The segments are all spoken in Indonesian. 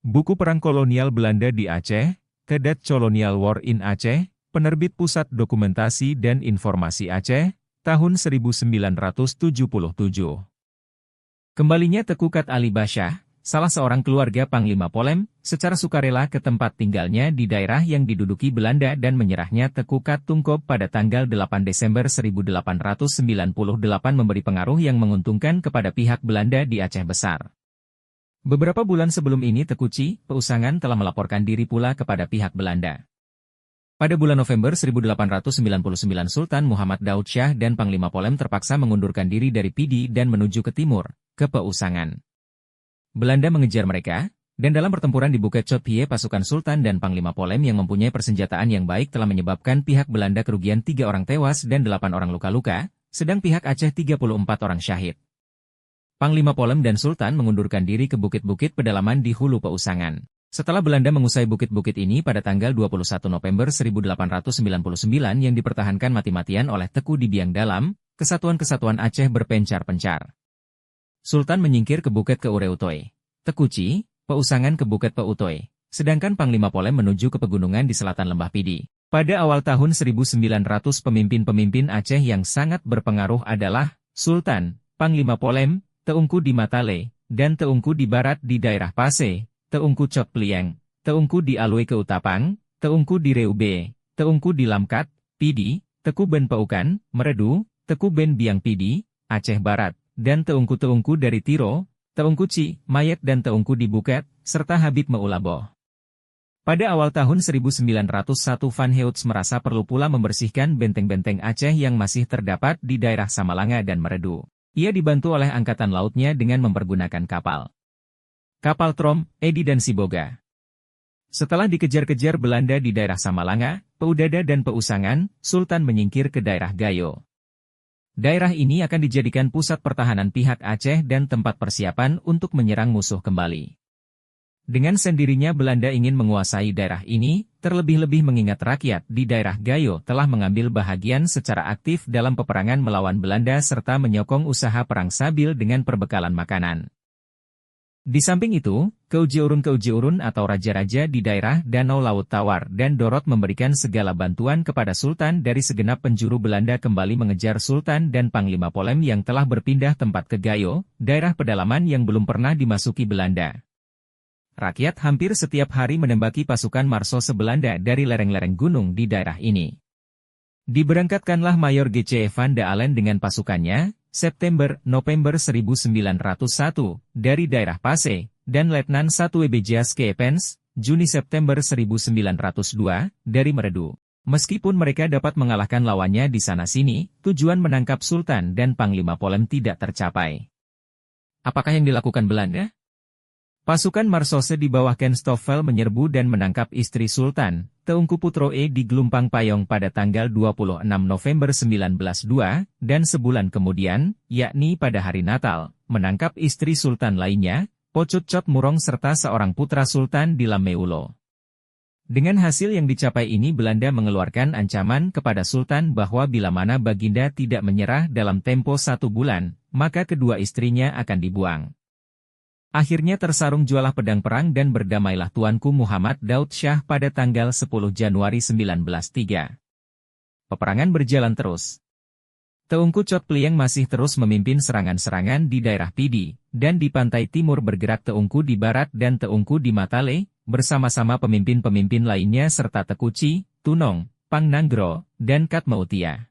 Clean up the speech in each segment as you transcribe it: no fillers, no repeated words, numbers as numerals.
Buku Perang Kolonial Belanda di Aceh, Cadet Colonial War in Aceh, Penerbit Pusat Dokumentasi dan Informasi Aceh, tahun 1977. Kembalinya Teku Kat Ali Basyah, salah seorang keluarga Panglima Polem, secara sukarela ke tempat tinggalnya di daerah yang diduduki Belanda dan menyerahnya Teku Kat Tungkob pada tanggal 8 Desember 1898 memberi pengaruh yang menguntungkan kepada pihak Belanda di Aceh Besar. Beberapa bulan sebelum ini Tekuci, Peusangan telah melaporkan diri pula kepada pihak Belanda. Pada bulan November 1899 Sultan Muhammad Daud Shah dan Panglima Polem terpaksa mengundurkan diri dari Pidi dan menuju ke timur, ke Peusangan. Belanda mengejar mereka, dan dalam pertempuran di Bukit Chotpie pasukan Sultan dan Panglima Polem yang mempunyai persenjataan yang baik telah menyebabkan pihak Belanda kerugian 3 orang tewas dan 8 orang luka-luka, sedang pihak Aceh 34 orang syahid. Panglima Polem dan Sultan mengundurkan diri ke bukit-bukit pedalaman di hulu Peusangan. Setelah Belanda mengusai bukit-bukit ini pada tanggal 21 November 1899 yang dipertahankan mati-matian oleh Teku di Biang Dalam, kesatuan-kesatuan Aceh berpencar-pencar. Sultan menyingkir ke Bukit Keureutoy, Tekuci, Peusangan ke Bukit Peutoy, sedangkan Panglima Polem menuju ke pegunungan di selatan Lembah Pidi. Pada awal tahun 1900 pemimpin-pemimpin Aceh yang sangat berpengaruh adalah Sultan, Panglima Polem, Teungku di Matale, dan Teungku di Barat di daerah Pase, Teungku Cot Plieng, Teungku di Alue ke Utapang, Teungku di Reube, Teungku di Lamkat, Pidi, Teku Ben Peukan, Meredu, Teku Ben Biang Pidi, Aceh Barat, dan Teungku-Teungku dari Tiro, Teungku Ci, Mayet dan Teungku di Buket, serta Habib Meulaboh. Pada awal tahun 1901 Van Heutz merasa perlu pula membersihkan benteng-benteng Aceh yang masih terdapat di daerah Samalanga dan Meredu. Ia dibantu oleh angkatan lautnya dengan mempergunakan kapal Trom, Edi dan Siboga. Setelah dikejar-kejar Belanda di daerah Samalanga, Peudada dan Peusangan, Sultan menyingkir ke daerah Gayo. Daerah ini akan dijadikan pusat pertahanan pihak Aceh dan tempat persiapan untuk menyerang musuh kembali. Dengan sendirinya Belanda ingin menguasai daerah ini, terlebih-lebih mengingat rakyat di daerah Gayo telah mengambil bahagian secara aktif dalam peperangan melawan Belanda serta menyokong usaha perang Sabil dengan perbekalan makanan. Di samping itu, Keujiurun atau raja-raja di daerah Danau Laut Tawar dan Dorot memberikan segala bantuan kepada Sultan dari segenap penjuru Belanda kembali mengejar Sultan dan Panglima Polem yang telah berpindah tempat ke Gayo, daerah pedalaman yang belum pernah dimasuki Belanda. Rakyat hampir setiap hari menembaki pasukan Marsose Belanda dari lereng-lereng gunung di daerah ini. Diberangkatkanlah Mayor G.C. van de Alen dengan pasukannya, September-November 1901, dari daerah Pase, dan Letnan 1 W.B. Skepens, Juni-September 1902, dari Meredu. Meskipun mereka dapat mengalahkan lawannya di sana-sini, tujuan menangkap Sultan dan Panglima Polem tidak tercapai. Apakah yang dilakukan Belanda? Pasukan Marsose di bawah Ken Stoffel menyerbu dan menangkap istri Sultan, Teungku Putro di Gelumpang Payong pada tanggal 26 November 1902, dan sebulan kemudian, yakni pada hari Natal, menangkap istri Sultan lainnya, Pocut Cot Murong serta seorang putra Sultan di Lameulo. Dengan hasil yang dicapai ini Belanda mengeluarkan ancaman kepada Sultan bahwa bila mana Baginda tidak menyerah dalam tempo 1 bulan, maka kedua istrinya akan dibuang. Akhirnya tersarung jualah pedang perang dan berdamailah Tuanku Muhammad Daud Shah pada tanggal 10 Januari 1903. Peperangan berjalan terus. Teungku Cot Plieng masih terus memimpin serangan-serangan di daerah Pidi, dan di pantai timur bergerak Teungku di barat dan Teungku di Matale, bersama-sama pemimpin-pemimpin lainnya serta Tekuci, Tunong, Pangnanggro, dan Katmautia.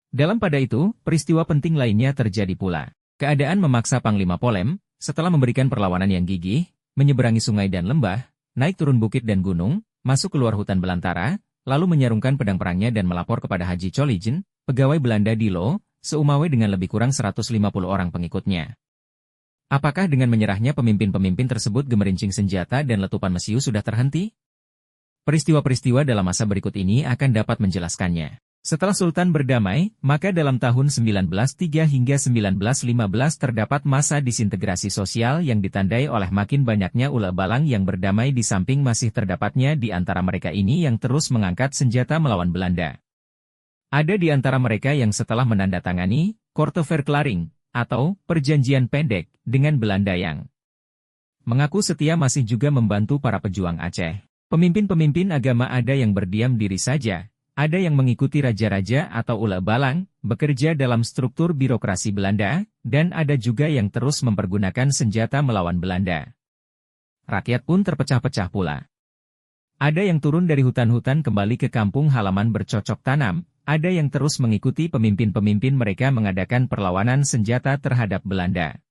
Dalam pada itu, peristiwa penting lainnya terjadi pula. Keadaan memaksa Panglima Polem, setelah memberikan perlawanan yang gigih, menyeberangi sungai dan lembah, naik turun bukit dan gunung, masuk keluar hutan belantara, lalu menyarungkan pedang perangnya dan melapor kepada Haji Cholijen, pegawai Belanda di Lo, Seumawe dengan lebih kurang 150 orang pengikutnya. Apakah dengan menyerahnya pemimpin-pemimpin tersebut gemerincing senjata dan letupan mesiu sudah terhenti? Peristiwa-peristiwa dalam masa berikut ini akan dapat menjelaskannya. Setelah Sultan berdamai, maka dalam tahun 1903 hingga 1915 terdapat masa disintegrasi sosial yang ditandai oleh makin banyaknya ula balang yang berdamai di samping masih terdapatnya di antara mereka ini yang terus mengangkat senjata melawan Belanda. Ada di antara mereka yang setelah menandatangani Korte Verklaring atau Perjanjian Pendek dengan Belanda yang mengaku setia masih juga membantu para pejuang Aceh. Pemimpin-pemimpin agama ada yang berdiam diri saja, ada yang mengikuti raja-raja atau ula balang, bekerja dalam struktur birokrasi Belanda, dan ada juga yang terus mempergunakan senjata melawan Belanda. Rakyat pun terpecah-pecah pula. Ada yang turun dari hutan-hutan kembali ke kampung halaman bercocok tanam, ada yang terus mengikuti pemimpin-pemimpin mereka mengadakan perlawanan senjata terhadap Belanda.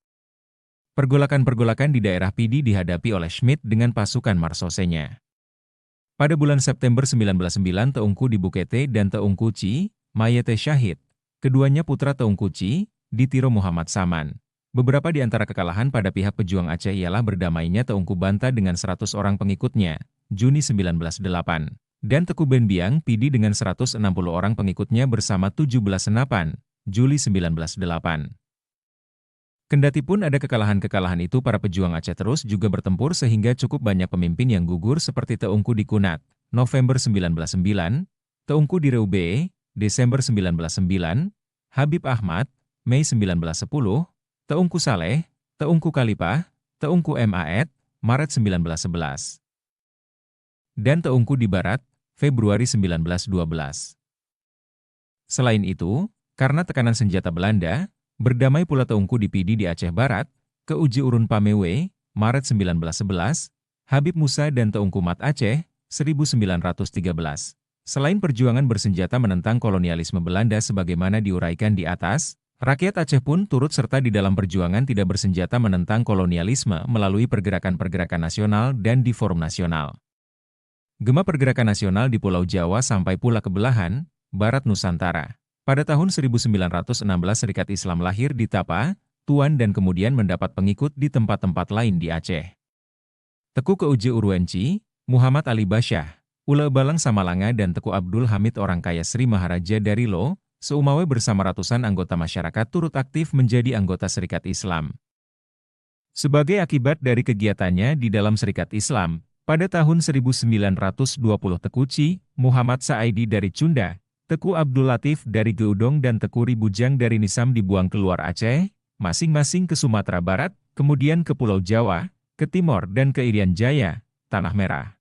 Pergolakan-pergolakan di daerah Pidi dihadapi oleh Schmid dengan pasukan Marsosenya. Pada bulan September 1909 Teungku di Bukete dan Teungku Ci, Mayete syahid. Keduanya putra Teungku Ci, ditiro Muhammad Saman. Beberapa di antara kekalahan pada pihak pejuang Aceh ialah berdamainya Teungku Banta dengan 100 orang pengikutnya, Juni 1908, dan Teku Benbiang Pidi dengan 160 orang pengikutnya bersama 17 senapan, Juli 1908. Kendati pun ada kekalahan-kekalahan itu, para pejuang Aceh terus juga bertempur sehingga cukup banyak pemimpin yang gugur seperti Teungku di Kunat, November 1909, Teungku di Reube, Desember 1909, Habib Ahmad, Mei 1910, Teungku Saleh, Teungku Kalipah, Teungku Maed, Maret 1911. Dan Teungku di Barat, Februari 1912. Selain itu, karena tekanan senjata Belanda, berdamai pula Teungku di Pidi di Aceh Barat, ke Uji Urun Pamewe, Maret 1911, Habib Musa dan Teungku Mat Aceh, 1913. Selain perjuangan bersenjata menentang kolonialisme Belanda sebagaimana diuraikan di atas, rakyat Aceh pun turut serta di dalam perjuangan tidak bersenjata menentang kolonialisme melalui pergerakan-pergerakan nasional dan di forum nasional. Gema pergerakan nasional di Pulau Jawa sampai pula ke belahan Barat Nusantara. Pada tahun 1916 Serikat Islam lahir di Tapa, Tuan dan kemudian mendapat pengikut di tempat-tempat lain di Aceh. Teku Keuji Urwenci, Muhammad Ali Basyah, Ula Balang Samalanga dan Teku Abdul Hamid orang kaya Sri Maharaja dari Lo, Seumawe bersama ratusan anggota masyarakat turut aktif menjadi anggota Serikat Islam. Sebagai akibat dari kegiatannya di dalam Serikat Islam, pada tahun 1920 Teku Ci, Muhammad Saidi dari Cunda, Teku Abdul Latif dari Geudong dan Teku Ribujang dari Nisam dibuang keluar Aceh, masing-masing ke Sumatera Barat, kemudian ke Pulau Jawa, ke Timor dan ke Irian Jaya, Tanah Merah.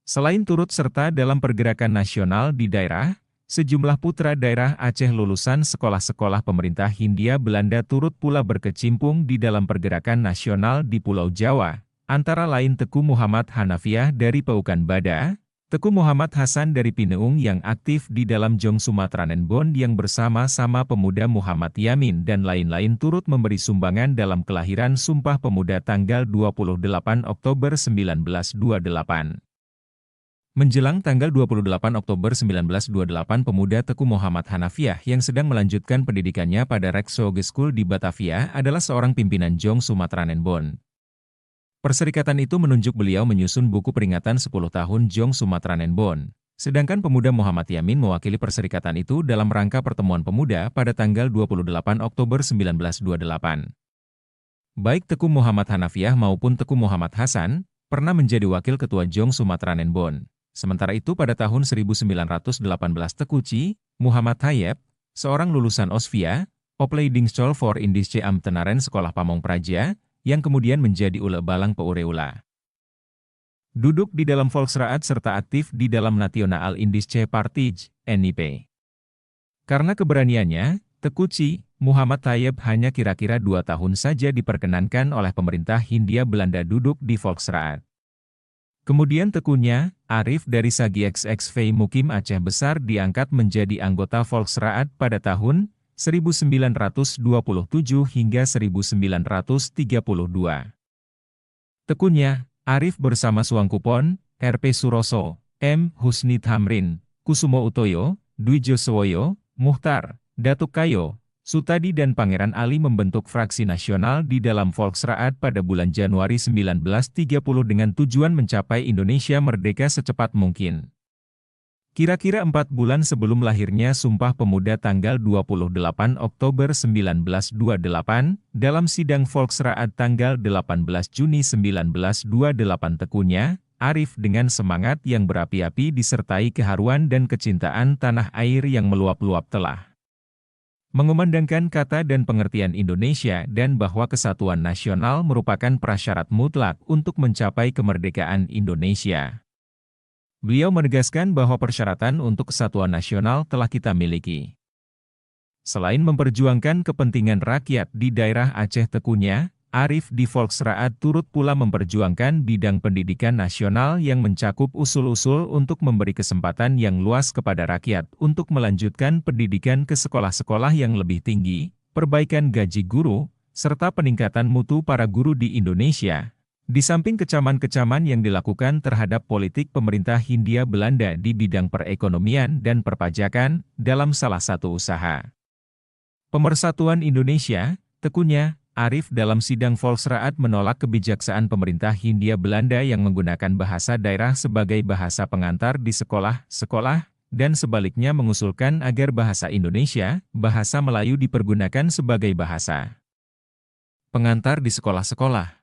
Selain turut serta dalam pergerakan nasional di daerah, sejumlah putra daerah Aceh lulusan sekolah-sekolah pemerintah Hindia Belanda turut pula berkecimpung di dalam pergerakan nasional di Pulau Jawa, antara lain Teku Muhammad Hanafiah dari Paukan Bada, Teku Muhammad Hasan dari Pineung yang aktif di dalam Jong Sumatranen Bond yang bersama-sama pemuda Muhammad Yamin dan lain-lain turut memberi sumbangan dalam kelahiran Sumpah Pemuda tanggal 28 Oktober 1928. Menjelang tanggal 28 Oktober 1928 pemuda Teku Muhammad Hanafiah yang sedang melanjutkan pendidikannya pada Rijkshoge School di Batavia adalah seorang pimpinan Jong Sumatranen Bond. Perserikatan itu menunjuk beliau menyusun buku peringatan 10 tahun Jong Sumatranen Bond, sedangkan pemuda Muhammad Yamin mewakili perserikatan itu dalam rangka pertemuan pemuda pada tanggal 28 Oktober 1928. Baik Teku Muhammad Hanafiah maupun Teku Muhammad Hasan pernah menjadi wakil ketua Jong Sumatranen Bond. Sementara itu pada tahun 1918 Teku Ci, Muhammad Hayep, seorang lulusan Osvia, Opleidingsschool voor Indische Ambtenaren Sekolah Pamong Praja, yang kemudian menjadi Ule Balang Peureula. Duduk di dalam Volksraad serta aktif di dalam Nationaal Indische Partij, NIP. Karena keberaniannya, Teku Ci, Muhammad Hayep hanya kira-kira 2 tahun saja diperkenankan oleh pemerintah Hindia Belanda duduk di Volksraad. Kemudian tekunya, Arif dari Sagi XXV Mukim Aceh Besar diangkat menjadi anggota Volksraad pada tahun 1927 hingga 1932. Tekunya, Arif bersama Suangkupon, RP Suroso, M. Husni Thamrin, Kusumo Utoyo, Dwi Josowoyo, Muhtar, Datuk Kayo, Sutadi dan Pangeran Ali membentuk fraksi nasional di dalam Volksraad pada bulan Januari 1930 dengan tujuan mencapai Indonesia merdeka secepat mungkin. Kira-kira 4 bulan sebelum lahirnya Sumpah Pemuda tanggal 28 Oktober 1928, dalam sidang Volksraad tanggal 18 Juni 1928 tekunya, Arif dengan semangat yang berapi-api disertai keharuan dan kecintaan tanah air yang meluap-luap telah mengumandangkan kata dan pengertian Indonesia dan bahwa kesatuan nasional merupakan prasyarat mutlak untuk mencapai kemerdekaan Indonesia. Beliau menegaskan bahwa persyaratan untuk kesatuan nasional telah kita miliki. Selain memperjuangkan kepentingan rakyat di daerah Aceh Tekunya, Arief di Volksraad turut pula memperjuangkan bidang pendidikan nasional yang mencakup usul-usul untuk memberi kesempatan yang luas kepada rakyat untuk melanjutkan pendidikan ke sekolah-sekolah yang lebih tinggi, perbaikan gaji guru, serta peningkatan mutu para guru di Indonesia. Di samping kecaman-kecaman yang dilakukan terhadap politik pemerintah Hindia Belanda di bidang perekonomian dan perpajakan dalam salah satu usaha Pemersatuan Indonesia, Tekunya, Arief dalam sidang Volksraad menolak kebijaksanaan pemerintah Hindia Belanda yang menggunakan bahasa daerah sebagai bahasa pengantar di sekolah-sekolah, dan sebaliknya mengusulkan agar bahasa Indonesia, bahasa Melayu dipergunakan sebagai bahasa pengantar di sekolah-sekolah.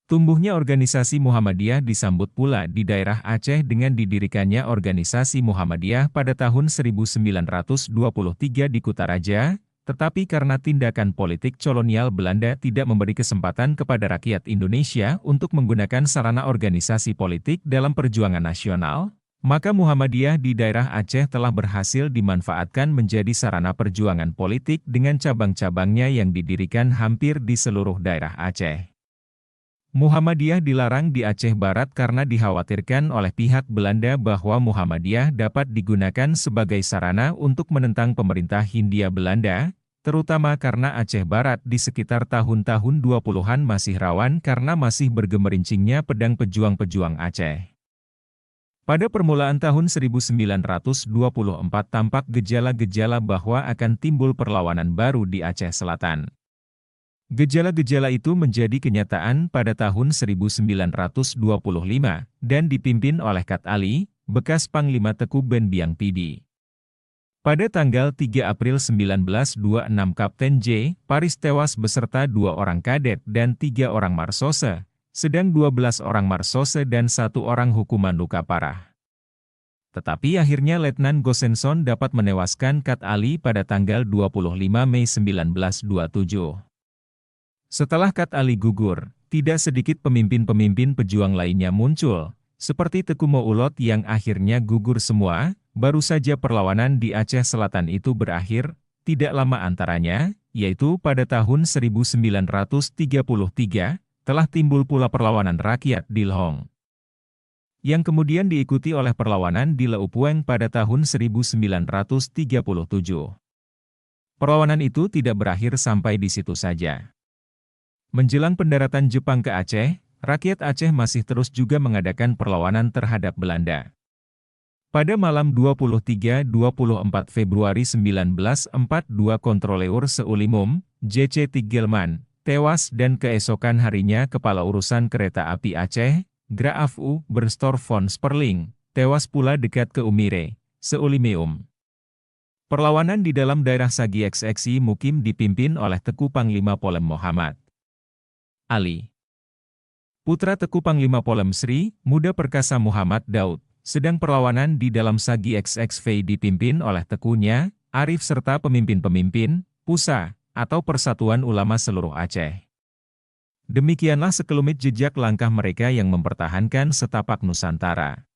Tumbuhnya organisasi Muhammadiyah disambut pula di daerah Aceh dengan didirikannya organisasi Muhammadiyah pada tahun 1923 di Kutaraja, tetapi karena tindakan politik kolonial Belanda tidak memberi kesempatan kepada rakyat Indonesia untuk menggunakan sarana organisasi politik dalam perjuangan nasional, maka Muhammadiyah di daerah Aceh telah berhasil dimanfaatkan menjadi sarana perjuangan politik dengan cabang-cabangnya yang didirikan hampir di seluruh daerah Aceh. Muhammadiyah dilarang di Aceh Barat karena dikhawatirkan oleh pihak Belanda bahwa Muhammadiyah dapat digunakan sebagai sarana untuk menentang pemerintah Hindia Belanda, terutama karena Aceh Barat di sekitar tahun-tahun 20-an masih rawan karena masih bergemerincingnya pedang pejuang-pejuang Aceh. Pada permulaan tahun 1924 tampak gejala-gejala bahwa akan timbul perlawanan baru di Aceh Selatan. Gejala-gejala itu menjadi kenyataan pada tahun 1925 dan dipimpin oleh Kat Ali, bekas Panglima Teku Ben Biang Pidi. Pada tanggal 3 April 1926 Kapten J. Paris tewas beserta 2 orang kadet dan 3 orang marsose, sedang 12 orang marsose dan 1 orang hukuman luka parah. Tetapi akhirnya Letnan Gosenson dapat menewaskan Kat Ali pada tanggal 25 Mei 1927. Setelah Kat Ali gugur, tidak sedikit pemimpin-pemimpin pejuang lainnya muncul, seperti Teku Moulot yang akhirnya gugur semua. Baru saja perlawanan di Aceh Selatan itu berakhir, tidak lama antaranya, yaitu pada tahun 1933, telah timbul pula perlawanan rakyat di Lehong, yang kemudian diikuti oleh perlawanan di Leupueng pada tahun 1937. Perlawanan itu tidak berakhir sampai di situ saja. Menjelang pendaratan Jepang ke Aceh, rakyat Aceh masih terus juga mengadakan perlawanan terhadap Belanda. Pada malam 23-24 Februari 1942 Kontroleur Seulimum, J.C. Tigelman, tewas dan keesokan harinya Kepala Urusan Kereta Api Aceh, Graaf U. Bernstorff von Sperling, tewas pula dekat ke Umire, Seulimeum. Perlawanan di dalam daerah Sagi XXI Mukim dipimpin oleh Teku Panglima Polem Muhammad Ali. Putra Teku Panglima Polem Sri, Muda Perkasa Muhammad Daud, sedang perlawanan di dalam Sagi XXV dipimpin oleh Tekunya, Arief serta pemimpin-pemimpin, PUSA, atau Persatuan Ulama Seluruh Aceh. Demikianlah sekelumit jejak langkah mereka yang mempertahankan setapak Nusantara.